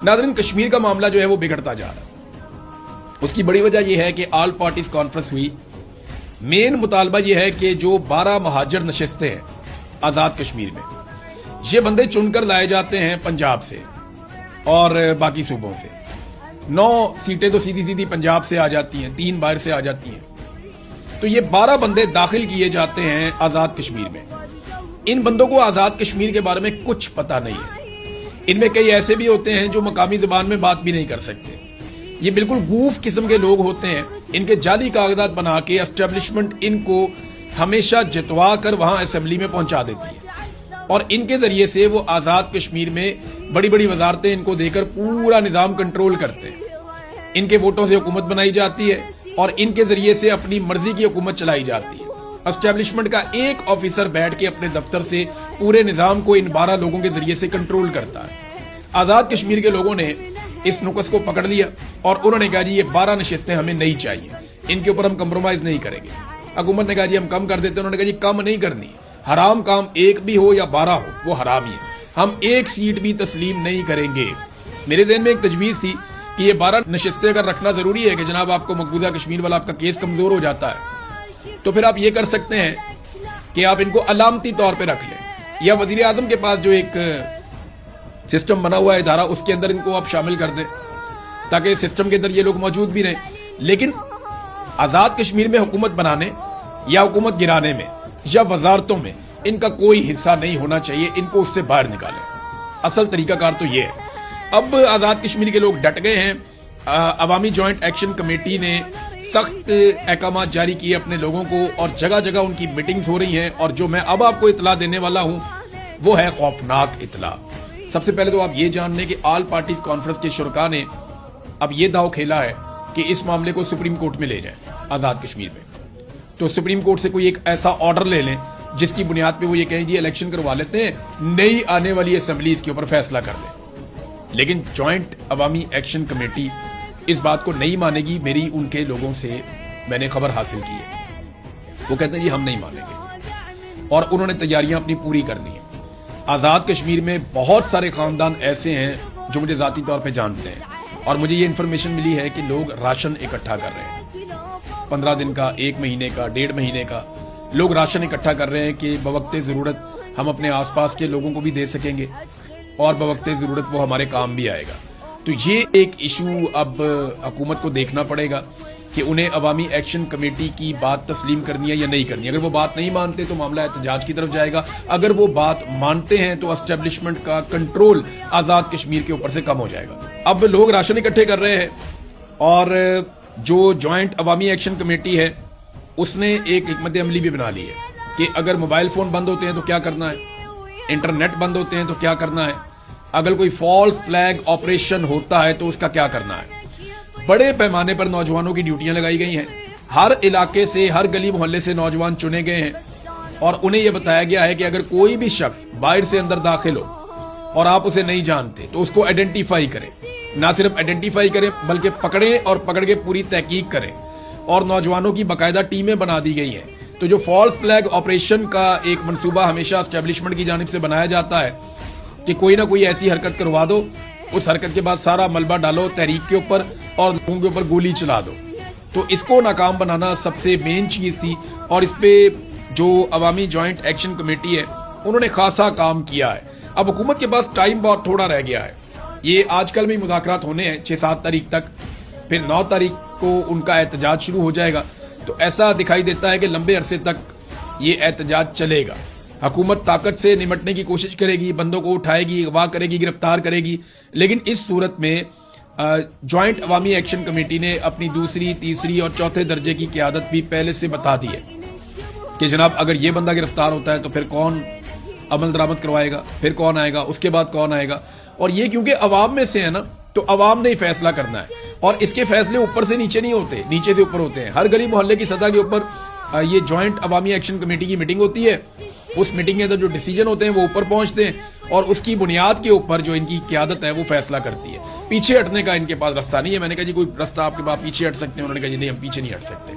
नाज़रीन, कश्मीर का मामला जो है वो बिगड़ता जा रहा है। उसकी बड़ी वजह यह है कि ऑल पार्टीज कॉन्फ्रेंस हुई। मेन मुतालबा यह है कि जो 12 महाजर नशिस्तें हैं आज़ाद कश्मीर में, ये बंदे चुनकर लाए जाते हैं पंजाब से और बाकी सूबों से। 9 सीटें तो सीधी सीधी पंजाब से आ जाती हैं, 3 बाहर से आ जाती हैं। तो ये 12 बंदे दाखिल किए जाते हैं आज़ाद कश्मीर में। इन बंदों को आज़ाद कश्मीर के बारे में कुछ पता नहीं है। इनमें कई ऐसे भी होते हैं जो मकामी ज़बान में बात भी नहीं कर सकते। ये बिल्कुल गूफ किस्म के लोग होते हैं। इनके जाली कागजात बना के एस्टेब्लिशमेंट इनको हमेशा जितवा कर वहां असेंबली में पहुंचा देती है और इनके जरिए से वो आज़ाद कश्मीर में बड़ी बड़ी वजारतें इनको देकर पूरा निज़ाम कंट्रोल करते हैं। इनके वोटों से हुकूमत बनाई जाती है और इनके जरिए से अपनी मर्जी की हुकूमत चलाई जाती है। एस्टेब्लिशमेंट का एक ऑफिसर बैठ के अपने दफ्तर से पूरे निज़ाम को इन 12 लोगों के जरिए से कंट्रोल करता है। आज़ाद कश्मीर के लोगों ने इस नुक्स को पकड़ लिया और उन्होंने कहा जी ये 12 नशिस्तें हमें नहीं चाहिए, इनके ऊपर हम कंप्रोमाइज नहीं करेंगे। हुकूमत ने कहा जी हम कम कर देते हैं। उन्होंने कहा जी कम नहीं करनी, हराम काम एक भी हो या 12 हो वो हराम ही है, हम एक सीट भी तस्लीम नहीं करेंगे। मेरे ज़हन में एक तजवीज़ थी कि ये 12 नशिस्तें अगर रखना ज़रूरी है कि जनाब आपको मकबूजा कश्मीर वाला आपका केस कमज़ोर हो जाता है तो फिर आप ये कर सकते हैं कि आप इनको अलामती तौर पर रख लें या वज़ीर आज़म के पास जो एक सिस्टम बना हुआ है इदारा, उसके अंदर इनको आप शामिल कर दें ताकि सिस्टम के अंदर ये लोग मौजूद भी रहें। लेकिन आज़ाद कश्मीर में हुकूमत बनाने या हुकूमत गिराने में या वजारतों में इनका कोई हिस्सा नहीं होना चाहिए, इनको उससे बाहर निकालें। असल तरीकाकार तो ये है। अब आज़ाद कश्मीर के लोग डट गए हैं। अवामी जॉइंट एक्शन कमेटी ने सख्त अहकाम जारी किए अपने लोगों को और जगह जगह उनकी मीटिंग्स हो रही हैं और जो मैं अब आपको इतला देने वाला हूं वो है खौफनाक इतला। सबसे पहले तो आप ये जान लें कि ऑल पार्टीज कॉन्फ्रेंस के शुरका ने अब ये दाव खेला है कि इस मामले को सुप्रीम कोर्ट में ले जाएं आज़ाद कश्मीर में। तो सुप्रीम कोर्ट से कोई एक ऐसा ऑर्डर ले लें जिसकी बुनियाद पे वो ये कहें जी इलेक्शन करवा लेते हैं, नई आने वाली असेंबली इसके ऊपर फैसला कर ले। लेकिन जॉइंट अवामी एक्शन कमेटी इस बात को नहीं मानेगी। मेरी उनके लोगों से मैंने खबर हासिल की है, वो कहते हैं जी हम नहीं मानेंगे और उन्होंने तैयारियां अपनी पूरी कर दी हैं। आज़ाद कश्मीर में बहुत सारे ख़ानदान ऐसे हैं जो मुझे ज़ाती तौर पे जानते हैं और मुझे ये इन्फॉर्मेशन मिली है कि लोग राशन इकट्ठा कर रहे हैं। 15 दिन का, 1 महीने का, 1.5 महीने का लोग राशन इकट्ठा कर रहे हैं कि बवक्ते ज़रूरत हम अपने आसपास के लोगों को भी दे सकेंगे और बवक्ते ज़रूरत वो हमारे काम भी आएगा। तो ये एक इशू अब हुकूमत को देखना पड़ेगा कि उन्हें अवामी एक्शन कमेटी की बात तस्लीम करनी है या नहीं करनी है। अगर वो बात नहीं मानते तो मामला एहतजाज की तरफ जाएगा, अगर वो बात मानते हैं तो एस्टेब्लिशमेंट का कंट्रोल आज़ाद कश्मीर के ऊपर से कम हो जाएगा। अब लोग राशन इकट्ठे कर रहे हैं और जो जॉइंट अवामी एक्शन कमेटी है उसने एक हिकमत अमली भी बना ली है कि अगर मोबाइल फ़ोन बंद होते हैं तो क्या करना है, इंटरनेट बंद होते हैं तो क्या करना है, अगर कोई फॉल्स फ्लैग ऑपरेशन होता है तो उसका क्या करना है। बड़े पैमाने पर नौजवानों की ड्यूटियां लगाई गई हैं। हर इलाके से, हर गली मोहल्ले से नौजवान चुने गए हैं और उन्हें यह बताया गया है कि अगर कोई भी शख्स बाहर से अंदर दाखिल हो और आप उसे नहीं जानते तो उसको आइडेंटिफाई करें। ना सिर्फ आइडेंटिफाई करें बल्कि पकड़ें और पकड़ के पूरी तहकीक करें। और नौजवानों की बाकायदा टीमें बना दी गई हैं। तो जो फॉल्स फ्लैग ऑपरेशन का एक मनसूबा हमेशा एस्टेब्लिशमेंट की जानिब से बनाया जाता है कि कोई ना कोई ऐसी हरकत करवा दो, उस हरकत के बाद सारा मलबा डालो तहरीक के ऊपर और लोगों के ऊपर गोली चला दो, तो इसको नाकाम बनाना सबसे मेन चीज़ थी। और इस पे जो अवामी जॉइंट एक्शन कमेटी है उन्होंने खासा काम किया है। अब हुकूमत के पास टाइम बहुत थोड़ा रह गया है। ये आजकल में मुज़ाकरात होने हैं 6-7 तारीख तक, फिर 9 तारीख को उनका एहतजाज शुरू हो जाएगा। तो ऐसा दिखाई देता है कि लंबे अरसे तक ये एहतजाज चलेगा। हुकूमत ताकत से निमटने की कोशिश करेगी, बंदों को उठाएगी, अगवा करेगी, गिरफ्तार करेगी। लेकिन इस सूरत में जॉइंट अवामी एक्शन कमेटी ने अपनी दूसरी, तीसरी और चौथे दर्जे की क़यादत भी पहले से बता दी है कि जनाब अगर ये बंदा गिरफ्तार होता है तो फिर कौन अमल दरामद करवाएगा, फिर कौन आएगा, उसके बाद कौन आएगा। और ये क्योंकि अवाम में से है ना, तो अवाम ने ही फैसला करना है और इसके फैसले ऊपर से नीचे नहीं होते, नीचे से ऊपर होते हैं। हर गली मोहल्ले की सतह के ऊपर ये जॉइंट अवामी एक्शन कमेटी की मीटिंग होती है। उस मीटिंग के अंदर जो डिसीजन होते हैं वो ऊपर पहुंचते हैं और उसकी बुनियाद के ऊपर जो इनकी क़यादत है वो फैसला करती है। पीछे हटने का इनके पास रास्ता नहीं है। मैंने कहा जी कोई रास्ता आपके पास पीछे हट सकते हैं? उन्होंने कहा जी नहीं, हम पीछे नहीं हट सकते।